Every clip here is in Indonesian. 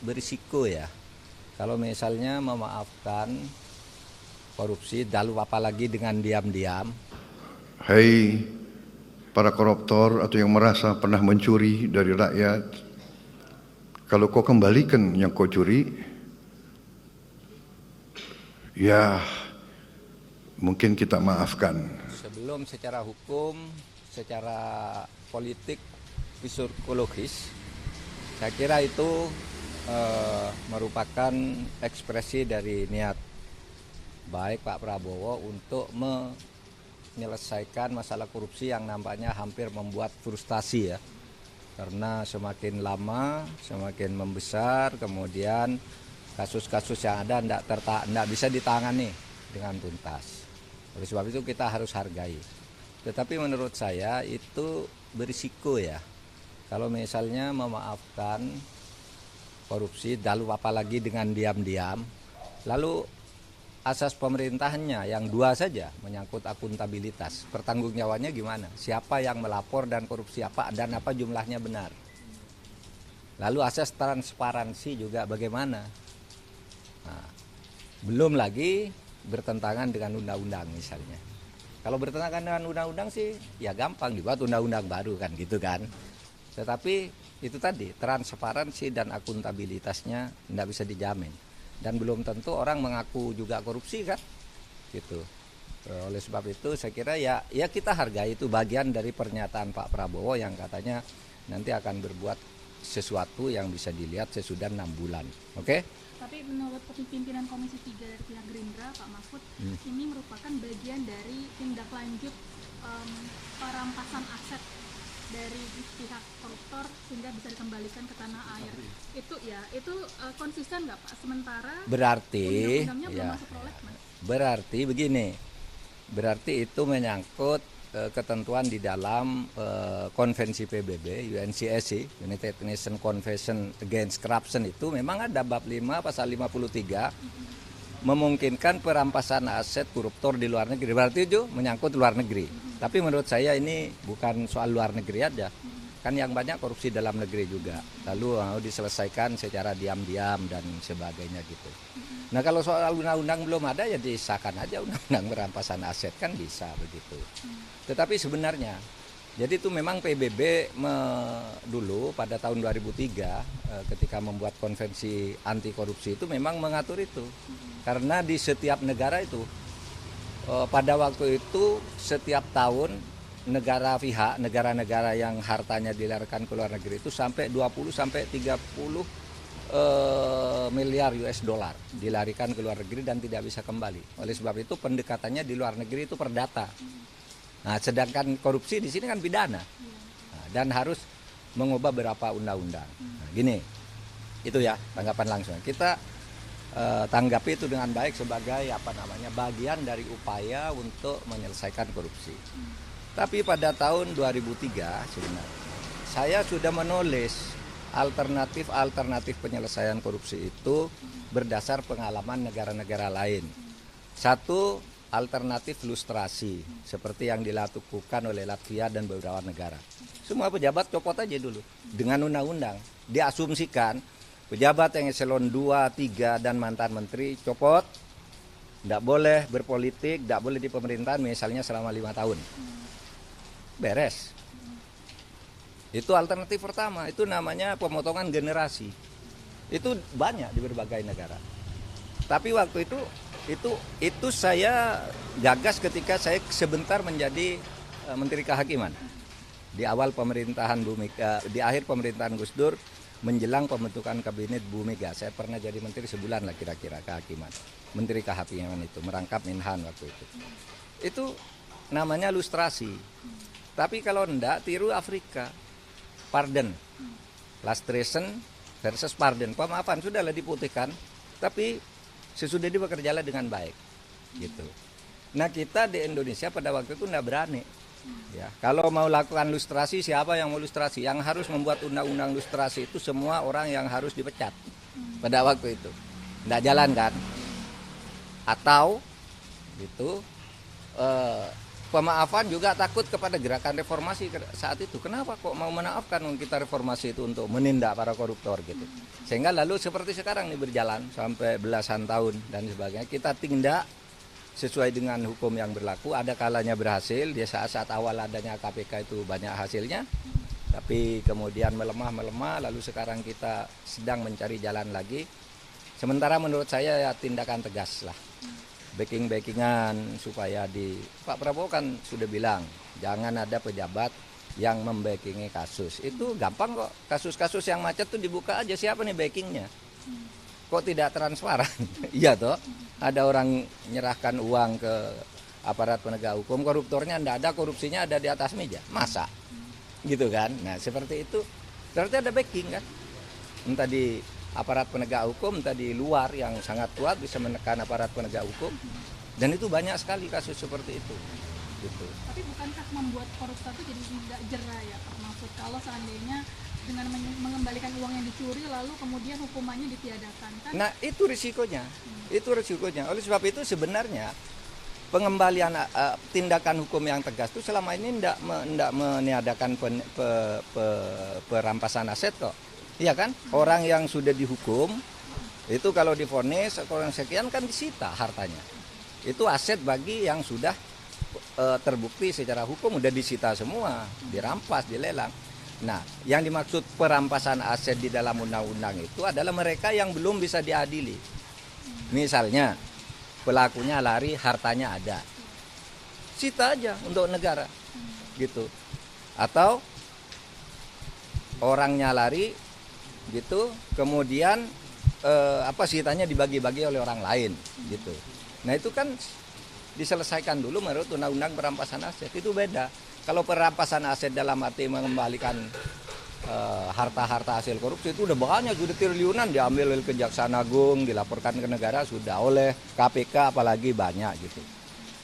berisiko ya. Kalau misalnya memaafkan korupsi, lalu apalagi dengan diam-diam. Hai para koruptor atau yang merasa pernah mencuri dari rakyat, kalau kau kembalikan yang kau curi, ya mungkin kita maafkan. Sebelum secara hukum, secara politik, psikologis, saya kira itu merupakan ekspresi dari niat baik Pak Prabowo untuk menyelesaikan masalah korupsi yang nampaknya hampir membuat frustasi ya. Karena semakin lama, semakin membesar, kemudian kasus-kasus yang ada tidak bisa ditangani dengan tuntas. Oleh sebab itu kita harus hargai. Tetapi menurut saya itu berisiko ya. Kalau misalnya memaafkan korupsi, lalu apalagi dengan diam-diam, lalu asas pemerintahannya yang dua saja menyangkut akuntabilitas, pertanggungjawabannya gimana? Siapa yang melapor dan korupsi apa dan apa jumlahnya benar? Lalu asas transparansi juga bagaimana? Nah, belum lagi bertentangan dengan undang-undang misalnya. Kalau bertentangan dengan undang-undang sih ya gampang dibuat undang-undang baru kan gitu kan. Tetapi itu tadi transparansi dan akuntabilitasnya tidak bisa dijamin. Dan belum tentu orang mengaku juga korupsi kan gitu. Oleh sebab itu saya kira ya kita hargai itu bagian dari pernyataan Pak Prabowo yang katanya nanti akan berbuat sesuatu yang bisa dilihat sesudah 6 bulan. Oke? Tapi menurut pimpinan Komisi 3 dari pihak Gerindra, Pak Mahfud, ini merupakan bagian dari tindak lanjut perampasan aset dari pihak koruptor sehingga bisa dikembalikan ke tanah air. Itu konsisten nggak Pak? Sementara berarti undang-undangnya belum ya, masuk prolegnas. berarti begini. Berarti itu menyangkut ketentuan di dalam konvensi PBB UNCSC, United Nations Convention Against Corruption, itu memang ada bab 5 pasal 53 memungkinkan perampasan aset koruptor di luar negeri. Berarti itu menyangkut luar negeri. Tapi menurut saya ini bukan soal luar negeri aja. Kan yang banyak korupsi dalam negeri juga. Lalu mau diselesaikan secara diam-diam dan sebagainya gitu. Nah kalau soal undang-undang belum ada ya disahkan aja undang-undang perampasan aset kan bisa begitu. Tetapi sebenarnya jadi itu memang PBB dulu pada tahun 2003 ketika membuat konvensi anti korupsi itu memang mengatur itu. Karena di setiap negara itu pada waktu itu setiap tahun negara-negara yang hartanya dilarikan ke luar negeri itu sampai 20 sampai 30 miliar US dollar dilarikan ke luar negeri dan tidak bisa kembali. Oleh sebab itu pendekatannya di luar negeri itu perdata. Nah, sedangkan korupsi di sini kan pidana. Nah, dan harus mengubah beberapa undang-undang. Nah, gini. Itu ya tanggapan langsung. Kita tanggapi itu dengan baik sebagai bagian dari upaya untuk menyelesaikan korupsi. Tapi pada tahun 2003 sebenarnya saya sudah menulis alternatif penyelesaian korupsi itu berdasar pengalaman negara-negara lain. Satu, alternatif lustrasi seperti yang dilakukan oleh Latvia dan beberapa negara. Semua pejabat copot aja dulu dengan undang-undang. Diasumsikan pejabat yang eselon 2, 3 dan mantan menteri copot, tidak boleh berpolitik, tidak boleh di pemerintahan misalnya selama 5 tahun. Beres. Itu alternatif pertama, itu namanya pemotongan generasi. Itu banyak di berbagai negara. Tapi waktu itu saya gagas ketika saya sebentar menjadi Menteri Kehakiman. Di awal pemerintahan di akhir pemerintahan Gus Dur menjelang pembentukan kabinet Bu Mega. Saya pernah jadi menteri sebulan lah kira-kira kehakiman. Menteri Kehakiman itu merangkap Menhan waktu itu. Itu namanya lustrasi. Tapi kalau enggak tiru Afrika. Pardon. Lustration versus pardon. Pemaafan sudahlah diputihkan, tapi sesudah dia bekerjalah dengan baik. Gitu. Nah, kita di Indonesia pada waktu itu enggak berani. Ya, kalau mau lakukan lustrasi, siapa yang mau lustrasi? Yang harus membuat undang-undang lustrasi itu semua orang yang harus dipecat pada waktu itu. Enggak jalan kan? Atau gitu pemaafan juga takut kepada gerakan reformasi saat itu. Kenapa kok mau memaafkan kita reformasi itu untuk menindak para koruptor gitu. Sehingga lalu seperti sekarang nih berjalan sampai belasan tahun dan sebagainya. Kita tindak sesuai dengan hukum yang berlaku. Ada kalanya berhasil, di saat-saat awal adanya KPK itu banyak hasilnya. Tapi kemudian melemah, lalu sekarang kita sedang mencari jalan lagi. Sementara menurut saya ya tindakan tegas lah. Backing-backingan supaya Pak Prabowo kan sudah bilang jangan ada pejabat yang membackingi kasus. Itu gampang kok, kasus-kasus yang macet tuh dibuka aja siapa nih backingnya. Kok tidak transparan? Iya toh, ada orang menyerahkan uang ke aparat penegak hukum, koruptornya tidak ada, korupsinya ada di atas meja, masa? Gitu kan, nah seperti itu berarti ada backing kan. Entah di aparat penegak hukum, entah di luar yang sangat kuat bisa menekan aparat penegak hukum. Dan itu banyak sekali kasus seperti itu. Gitu. Tapi bukankah membuat koruptor itu jadi tidak jera ya Pak Mahfud kalau seandainya dengan mengembalikan uang yang dicuri lalu kemudian hukumannya ditiadakan kan? Nah itu risikonya, Oleh sebab itu sebenarnya pengembalian tindakan hukum yang tegas itu selama ini tidak meniadakan perampasan aset kok. Iya kan? Orang yang sudah dihukum itu kalau divonis orang sekian kan disita hartanya. Itu aset bagi yang sudah terbukti secara hukum udah disita semua, dirampas, dilelang. Nah, yang dimaksud perampasan aset di dalam undang-undang itu adalah mereka yang belum bisa diadili. Misalnya pelakunya lari, hartanya ada. Sita aja untuk negara. Gitu. Atau orangnya lari gitu, kemudian sitanya dibagi-bagi oleh orang lain gitu. Nah itu kan diselesaikan dulu menurut undang-undang perampasan aset, itu beda. Kalau perampasan aset dalam arti mengembalikan harta-harta hasil korupsi itu udah banyak, sudah triliunan diambil oleh Kejaksaan Agung, dilaporkan ke negara sudah oleh KPK apalagi banyak gitu.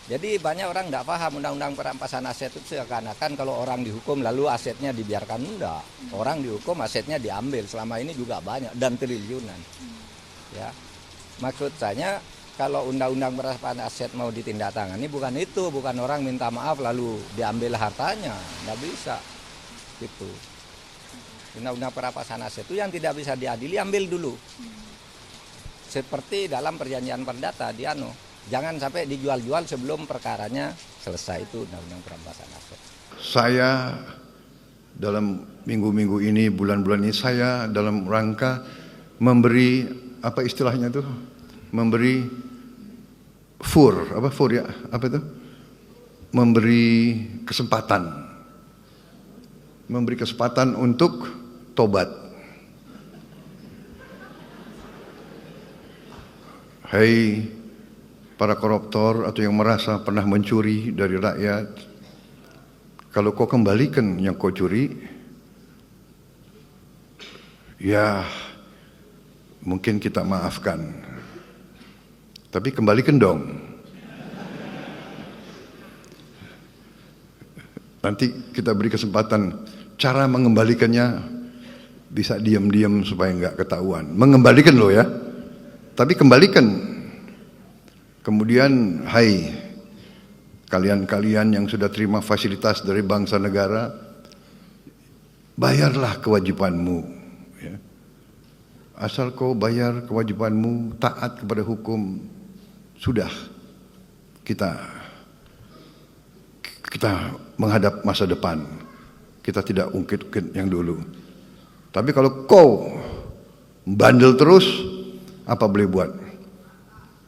Jadi banyak orang tidak paham undang-undang perampasan aset itu seakan-akan kalau orang dihukum lalu asetnya dibiarkan. Enggak. Orang dihukum asetnya diambil. Selama ini juga banyak dan triliunan. Ya. Maksud saya kalau undang-undang perampasan aset mau ditindaklanjuti bukan itu, bukan orang minta maaf lalu diambil hartanya. Tidak bisa. Gitu. Undang-undang perampasan aset itu yang tidak bisa diadili ambil dulu. Seperti dalam perjanjian perdata di jangan sampai dijual-jual sebelum perkaranya selesai, itu undang-undang perampasan aset. Saya dalam minggu-minggu ini, bulan-bulan ini saya dalam rangka memberi apa istilahnya itu? Memberi memberi kesempatan untuk tobat. Hai para koruptor atau yang merasa pernah mencuri dari rakyat, kalau kau kembalikan yang kau curi, ya mungkin kita maafkan. Tapi kembalikan dong. Nanti kita beri kesempatan cara mengembalikannya, bisa diam-diam supaya nggak ketahuan. Mengembalikan loh ya, tapi kembalikan. Kemudian, hai kalian-kalian yang sudah terima fasilitas dari bangsa negara, bayarlah kewajibanmu. Ya. Asal kau bayar kewajibanmu, taat kepada hukum, sudah kita menghadap masa depan. Kita tidak ungkit-ungkit yang dulu. Tapi kalau kau bandel terus, apa boleh buat?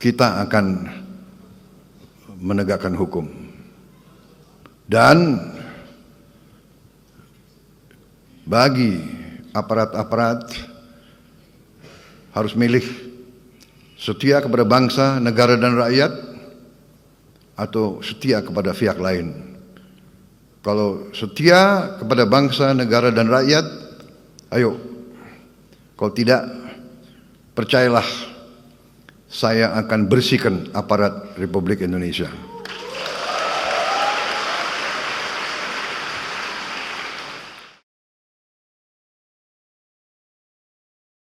Kita akan menegakkan hukum. Dan bagi aparat-aparat harus milih setia kepada bangsa, negara dan rakyat atau setia kepada pihak lain. Kalau setia kepada bangsa, negara dan rakyat, ayo. Kalau tidak, percayalah, saya akan bersihkan aparat Republik Indonesia.